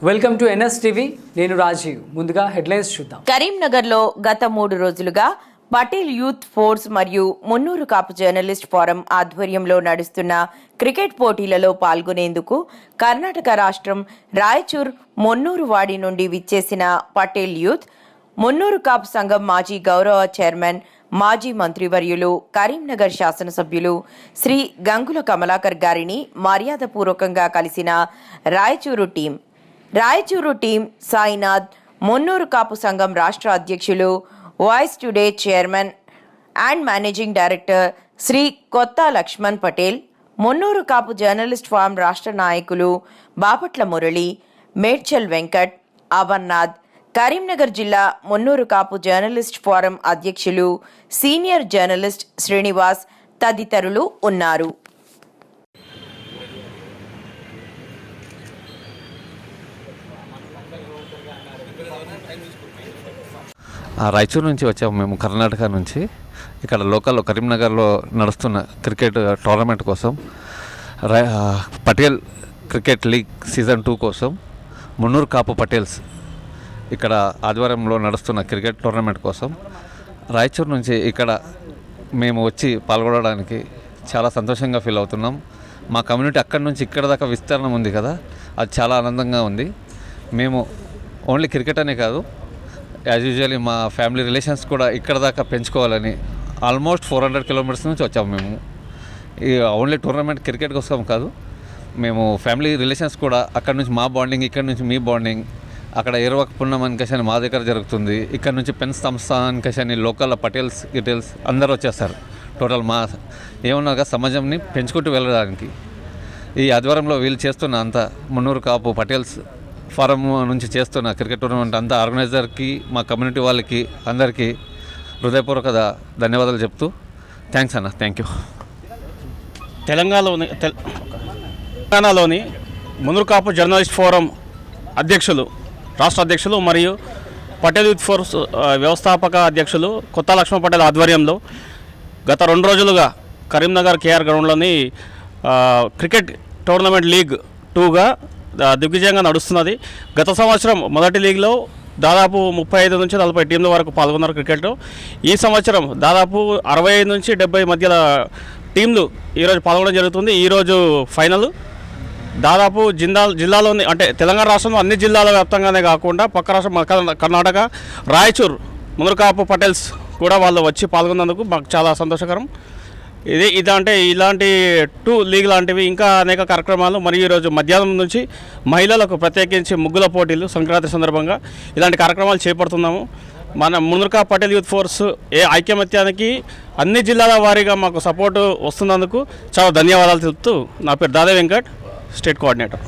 Welcome to NSTV. నేను రాజీవ్. ముందుగా headlines చూద్దాం. కరీంనగర్లో గత 3 రోజులుగా పటేల్ యూత్ ఫోర్స్ మరియు మున్నూరు కాపు జర్నలిస్ట్ ఫోరం ఆధ్వర్యంలో నడుస్తున్న క్రికెట్ పోటీలలో పాల్గొనేందుకు కర్ణాటక రాష్ట్రం రాయచూర్ మున్నూరు వాడి నుండి విచ్చేసిన పటేల్ యూత్, మున్నూరు కాపు సంఘం మాజీ గౌరవ చైర్మన్, మాజీ మంత్రివర్యులు, కరీంనగర్ శాసనసభ్యులు శ్రీ గంగుల కమలాకర్ గారిని మర్యాదపూర్వకంగా కలిసిన రాయచూరు టీం సాయినాథ్, మున్నూరు కాపు సంఘం రాష్ట్ర అధ్యక్షులు, Voice Today chairman and managing director Shri Kotha Laxman Patel, Munnuru Kapu journalist forum రాష్ట్ర నాయకులు బాపట్ల మురళి, మేడ్చల్ వెంకట్, అమర్నాథ్, కరీంనగర్ జిల్లా మున్నూరు కాపు జర్నలిస్ట్ ఫోరం అధ్యక్షులు సీనియర్ జర్నలిస్ట్ శ్రీనివాస్ తదితరులు ఉన్నారు. రాయచూరు నుంచి వచ్చాము మేము, కర్ణాటక నుంచి. ఇక్కడ లోకల్లో కరీంనగర్లో నడుస్తున్న క్రికెట్ టోర్నమెంట్ కోసం, పటేల్ క్రికెట్ లీగ్ సీజన్ 2 కోసం మున్నూరు కాపు పటేల్స్ ఇక్కడ ఆధ్వర్యంలో నడుస్తున్న క్రికెట్ టోర్నమెంట్ కోసం రాయచూరు నుంచి ఇక్కడ మేము వచ్చి పాల్గొనడానికి చాలా సంతోషంగా ఫీల్ అవుతున్నాం. మా కమ్యూనిటీ అక్కడి నుంచి ఇక్కడ దాకా విస్తరణ ఉంది కదా, అది చాలా ఆనందంగా ఉంది. మేము ఓన్లీ క్రికెట్ అనే కాదు, యాజ్ యూజువల్లీ మా ఫ్యామిలీ రిలేషన్స్ కూడా ఇక్కడ దాకా పెంచుకోవాలని ఆల్మోస్ట్ 400 కిలోమీటర్స్ నుంచి వచ్చాము మేము. ఈ ఓన్లీ టోర్నమెంట్ క్రికెట్ కోసం కాదు, మేము ఫ్యామిలీ రిలేషన్స్ కూడా అక్కడ నుంచి మా బాండింగ్, ఇక్కడ నుంచి మీ బాండింగ్, అక్కడ ఏరువాక పుణ్యం అనికేషన్ మా దగ్గర జరుగుతుంది. ఇక్కడ నుంచి పెన్ సంస్థ అనికేషన్ లోకల్ పటేల్స్ గిటేల్స్ అందరూ వచ్చేస్తారు. టోటల్ మా ఏమన్నా సమాజంని పెంచుకుంటూ వెళ్ళడానికి ఈ ఆధ్వర్యంలో వీళ్ళు చేస్తున్న అంతా మున్నూరు కాపు పటేల్స్ ఫారం నుంచి చేస్తున్న క్రికెట్ టోర్నమెంట్ అంతా ఆర్గనైజర్కి, మా కమ్యూనిటీ వాళ్ళకి అందరికీ హృదయపూర్వక ధన్యవాదాలు చెప్తూ థ్యాంక్స్ అన్న. Thank you. తెలంగాణలోని మున్నూరు కాపు జర్నలిస్ట్ ఫోరం అధ్యక్షులు, రాష్ట్ర అధ్యక్షులు మరియు పటేల్ యూత్ ఫోర్స్ వ్యవస్థాపక అధ్యక్షులు కొత్త లక్ష్మణ్ పటేల్ ఆధ్వర్యంలో గత 2 రోజులుగా కరీంనగర్ కేఆర్ గ్రౌండ్లోని క్రికెట్ టోర్నమెంట్ లీగ్ 2గా దిగ్విజయంగా నడుస్తున్నది. గత సంవత్సరం మొదటి లీగ్లో దాదాపు 35 నుంచి 40 టీంల వరకు పాల్గొన్నారు క్రికెట్లో. ఈ సంవత్సరం దాదాపు 65 నుంచి 70 మధ్యలో టీంలు ఈరోజు పాల్గొనడం జరుగుతుంది. ఈరోజు ఫైనల్ దాదాపు జిల్లాలోని, అంటే తెలంగాణ రాష్ట్రంలో అన్ని జిల్లాల వ్యాప్తంగానే కాకుండా పక్క రాష్ట్రం కర్ణాటక రాయచూర్ మున్నూరు కాపు పటేల్స్ కూడా వాళ్ళు వచ్చి పాల్గొన్నందుకు మాకు చాలా సంతోషకరం. ఇదంటే ఇలాంటి 2 లీగ్ లాంటివి ఇంకా అనేక కార్యక్రమాలు, మరియు ఈరోజు మధ్యాహ్నం నుంచి మహిళలకు ప్రత్యేకించి ముగ్గుల పోటీలు సంక్రాంతి సందర్భంగా ఇలాంటి కార్యక్రమాలు చేపడుతున్నాము. మన మున్నూరు కాపు పటేల్ యూత్ ఫోర్స్ ఐకమత్యానికి అన్ని జిల్లాల వారీగా మాకు సపోర్టు వస్తున్నందుకు చాలా ధన్యవాదాలు తెలుపుతూ, నా పేరు దాదా వెంకట్, స్టేట్ కోఆర్డినేటర్.